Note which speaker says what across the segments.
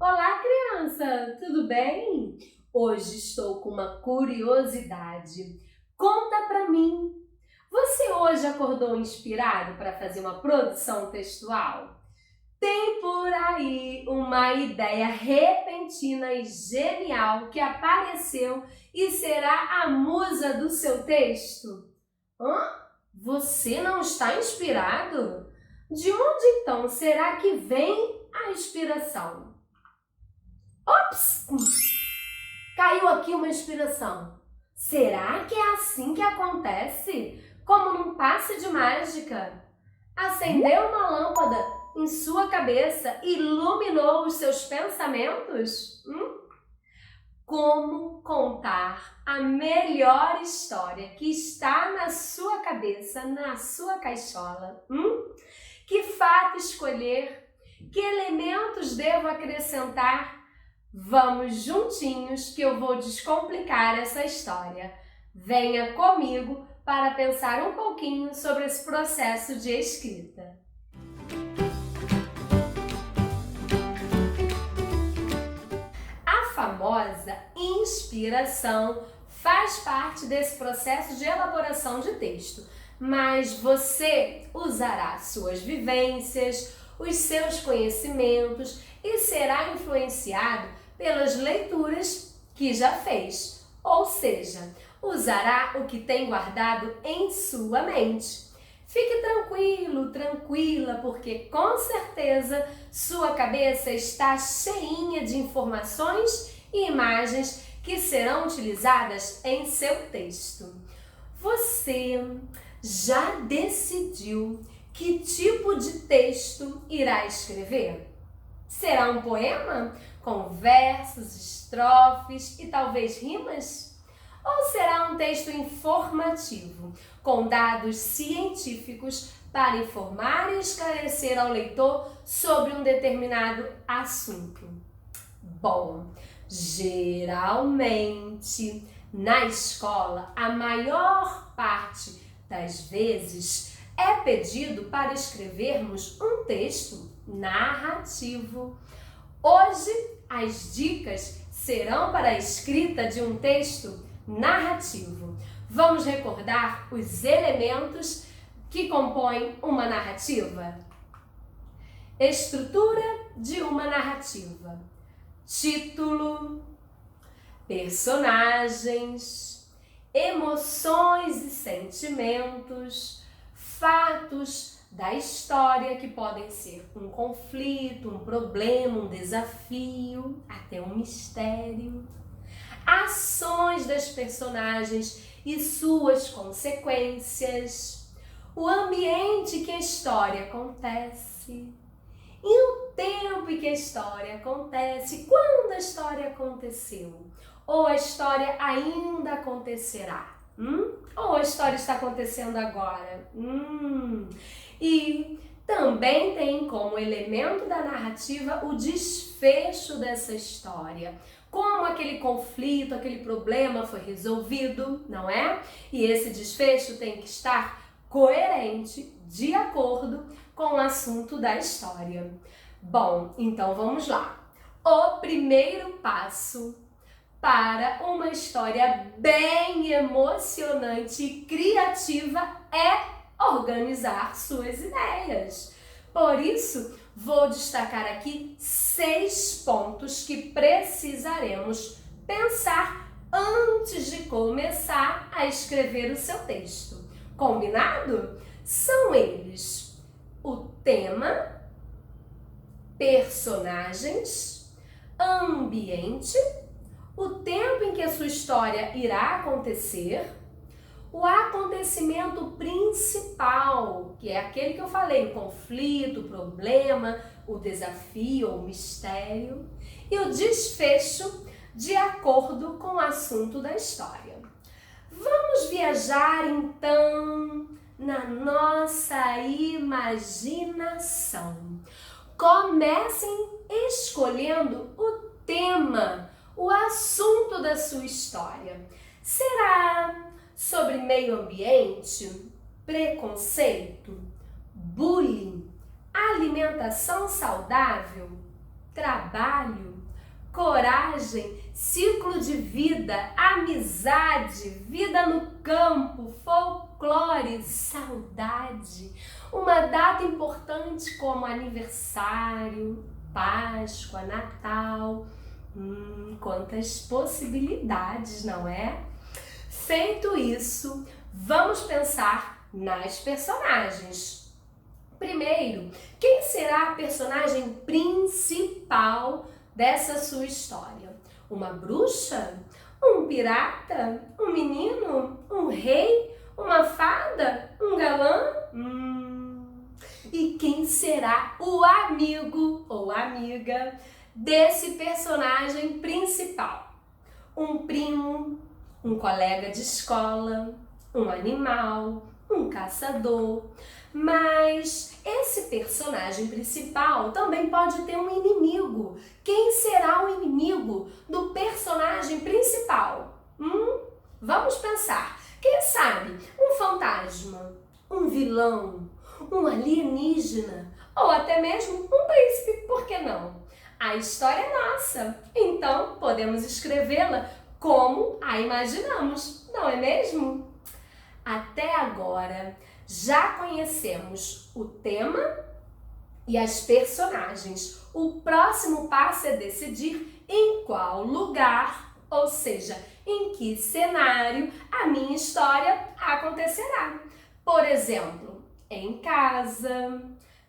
Speaker 1: Olá, criança! Tudo bem? Hoje estou com uma curiosidade. Conta pra mim. Você hoje acordou inspirado para fazer uma produção textual? Tem por aí uma ideia repentina e genial que apareceu e será a musa do seu texto? Hã? Você não está inspirado? De onde então será que vem a inspiração? Ops! Caiu aqui uma inspiração. Será que é assim que acontece? Como num passe de mágica? Acendeu uma lâmpada em sua cabeça e iluminou os seus pensamentos? Como contar a melhor história que está na sua cabeça, na sua caixola? Que fato escolher? Que elementos devo acrescentar? Vamos juntinhos que eu vou descomplicar essa história. Venha comigo para pensar um pouquinho sobre esse processo de escrita. A famosa inspiração faz parte desse processo de elaboração de texto, mas você usará suas vivências, os seus conhecimentos e será influenciado pelas leituras que já fez, ou seja, usará o que tem guardado em sua mente. Fique tranquilo, tranquila, porque com certeza sua cabeça está cheinha de informações e imagens que serão utilizadas em seu texto. Você já decidiu que tipo de texto irá escrever? Será um poema com versos, estrofes e talvez rimas? Ou será um texto informativo, com dados científicos para informar e esclarecer ao leitor sobre um determinado assunto? Bom, geralmente na escola, a maior parte das vezes é pedido para escrevermos um texto narrativo. Hoje, as dicas serão para a escrita de um texto narrativo. Vamos recordar os elementos que compõem uma narrativa? Estrutura de uma narrativa: título, personagens, emoções e sentimentos, fatos da história que podem ser um conflito, um problema, um desafio, até um mistério, ações das personagens e suas consequências, o ambiente que a história acontece e o tempo em que a história acontece, quando a história aconteceu, ou a história ainda acontecerá, ou a história está acontecendo agora. E também tem como elemento da narrativa o desfecho dessa história. Como aquele conflito, aquele problema foi resolvido, não é? E esse desfecho tem que estar coerente, de acordo com o assunto da história. Bom, então vamos lá. O primeiro passo para uma história bem emocionante e criativa é organizar suas ideias. Por isso, vou destacar aqui 6 pontos que precisaremos pensar antes de começar a escrever o seu texto. Combinado? São eles: o tema, personagens, ambiente, o tempo em que a sua história irá acontecer, o acontecimento principal, que é aquele que eu falei, o conflito, o problema, o desafio ou mistério, e o desfecho de acordo com o assunto da história. Vamos viajar então na nossa imaginação. Comecem escolhendo o tema, o assunto da sua história. Será sobre meio ambiente, preconceito, bullying, alimentação saudável, trabalho, coragem, ciclo de vida, amizade, vida no campo, folclore, saudade. Uma data importante como aniversário, Páscoa, Natal. Quantas possibilidades, não é? Feito isso, vamos pensar nas personagens. Primeiro, quem será a personagem principal dessa sua história? Uma bruxa? Um pirata? Um menino? Um rei? Uma fada? Um galã? E quem será o amigo ou amiga desse personagem principal? Um primo? Um colega de escola? Um animal? Um caçador? Mas esse personagem principal também pode ter um inimigo. Quem será o inimigo do personagem principal? Vamos pensar. Quem sabe um fantasma, um vilão, um alienígena ou até mesmo um príncipe, por que não? A história é nossa, então podemos escrevê-la como a imaginamos, não é mesmo? Até agora, já conhecemos o tema e as personagens. O próximo passo é decidir em qual lugar, ou seja, em que cenário a minha história acontecerá. Por exemplo, em casa,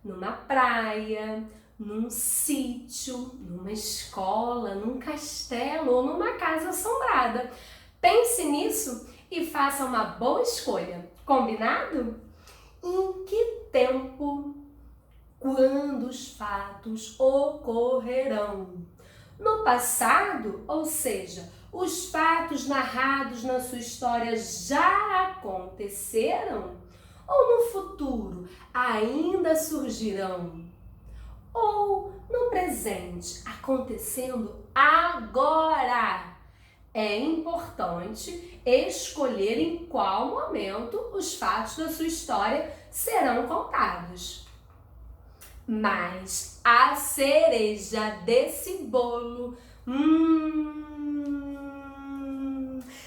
Speaker 1: numa praia, num sítio, numa escola, num castelo ou numa casa assombrada. Pense nisso e faça uma boa escolha. Combinado? Em que tempo? Quando os fatos ocorrerão? No passado, ou seja, os fatos narrados na sua história já aconteceram? Ou no futuro ainda surgirão? Ou no presente, acontecendo agora? É importante escolher em qual momento os fatos da sua história serão contados. Mas a cereja desse bolo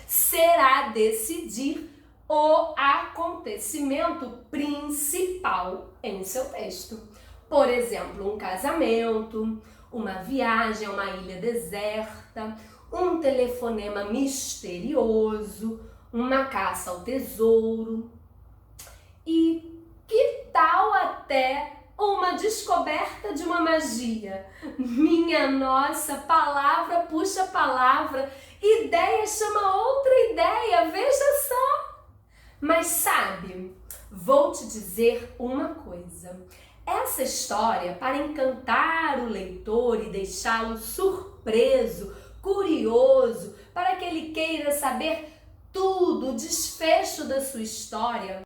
Speaker 1: será decidir o acontecimento principal em seu texto. Por exemplo, um casamento, uma viagem a uma ilha deserta, um telefonema misterioso, uma caça ao tesouro. E que tal até uma descoberta de uma magia? Minha nossa, palavra puxa palavra, ideia chama outra ideia, veja só! Mas sabe, vou te dizer uma coisa. Essa história, para encantar o leitor e deixá-lo surpreso, curioso, para que ele queira saber tudo, o desfecho da sua história,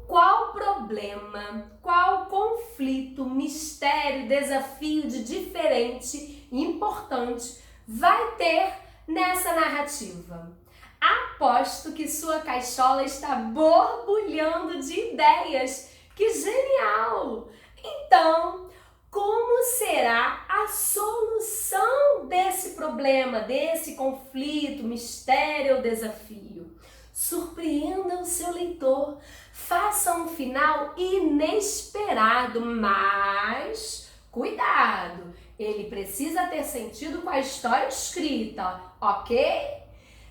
Speaker 1: qual problema, qual conflito, mistério, desafio de diferente e importante vai ter nessa narrativa? Aposto que sua caixola está borbulhando de ideias. Que genial! Então, como será a solução desse problema, desse conflito, mistério ou desafio? Surpreenda o seu leitor, faça um final inesperado, mas cuidado, ele precisa ter sentido com a história escrita, ok?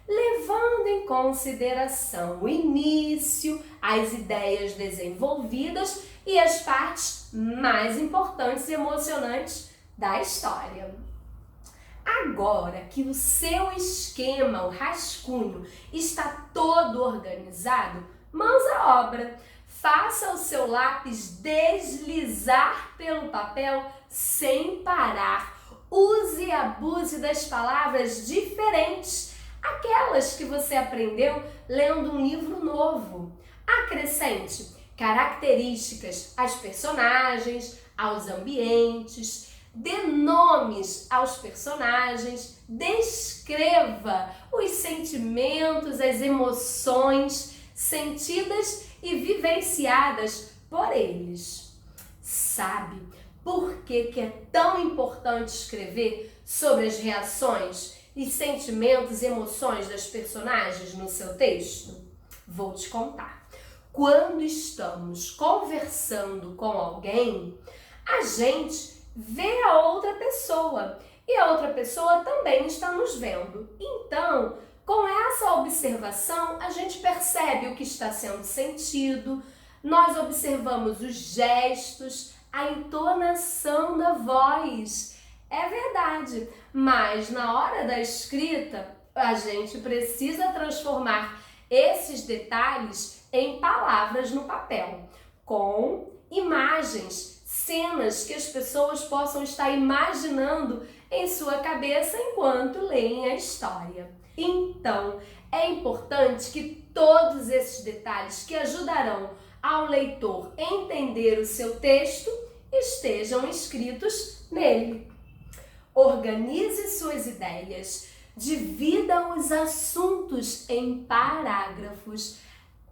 Speaker 1: Levando em consideração o início, as ideias desenvolvidas e as partes mais importantes e emocionantes da história. Agora que o seu esquema, o rascunho, está todo organizado, mãos à obra. Faça o seu lápis deslizar pelo papel sem parar. Use e abuse das palavras diferentes, aquelas que você aprendeu lendo um livro novo. Acrescente características às personagens, aos ambientes, dê nomes aos personagens, descreva os sentimentos, as emoções sentidas e vivenciadas por eles. Sabe, por que é tão importante escrever sobre as reações e sentimentos e emoções das personagens no seu texto? Vou te contar. Quando estamos conversando com alguém, a gente vê a outra pessoa e a outra pessoa também está nos vendo. Então, com essa observação, a gente percebe o que está sendo sentido, nós observamos os gestos, a entonação da voz. É verdade, mas na hora da escrita, a gente precisa transformar esses detalhes em palavras no papel, com imagens, cenas que as pessoas possam estar imaginando em sua cabeça enquanto leem a história. Então, é importante que todos esses detalhes que ajudarão ao leitor entender o seu texto estejam escritos nele. Organize suas ideias, divida os assuntos em parágrafos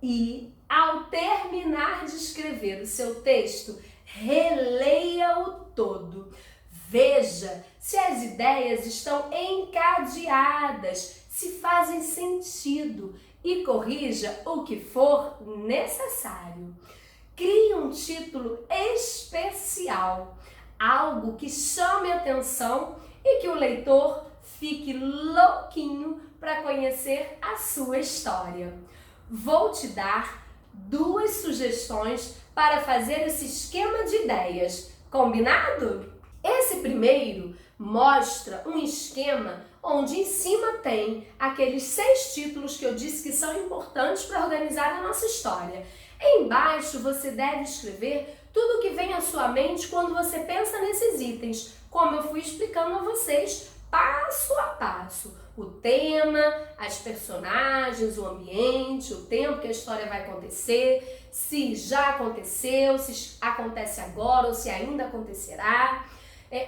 Speaker 1: e, ao terminar de escrever o seu texto, releia-o todo. Veja se as ideias estão encadeadas, se fazem sentido e corrija o que for necessário. Crie um título especial, algo que chame a atenção e que o leitor fique louquinho para conhecer a sua história. Vou te dar 2 sugestões para fazer esse esquema de ideias. Combinado? Esse primeiro mostra um esquema onde em cima tem aqueles 6 títulos que eu disse que são importantes para organizar a nossa história. Embaixo você deve escrever tudo o que vem à sua mente quando você pensa nesses itens, como eu fui explicando a vocês passo a passo. O tema, as personagens, o ambiente, o tempo que a história vai acontecer, se já aconteceu, se acontece agora ou se ainda acontecerá.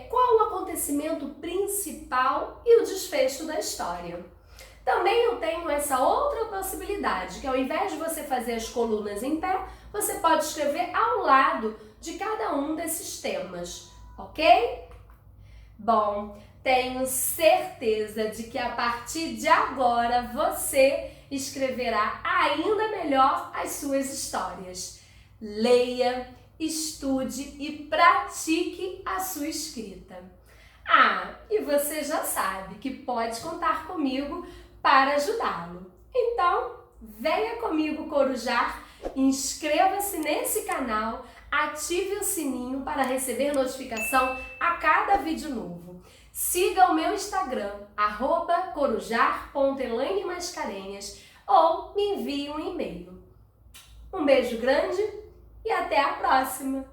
Speaker 1: Qual o acontecimento principal e o desfecho da história. Também eu tenho essa outra possibilidade, que ao invés de você fazer as colunas em pé, você pode escrever ao lado de cada um desses temas, ok? Bom, tenho certeza de que a partir de agora você escreverá ainda melhor as suas histórias. Leia, estude e pratique a sua escrita. E você já sabe que pode contar comigo para ajudá-lo. Então, venha comigo corujar, inscreva-se nesse canal, ative o sininho para receber notificação a cada vídeo novo. Siga o meu Instagram, @corujar.elainemascarenhas, ou me envie um e-mail. Um beijo grande e até a próxima!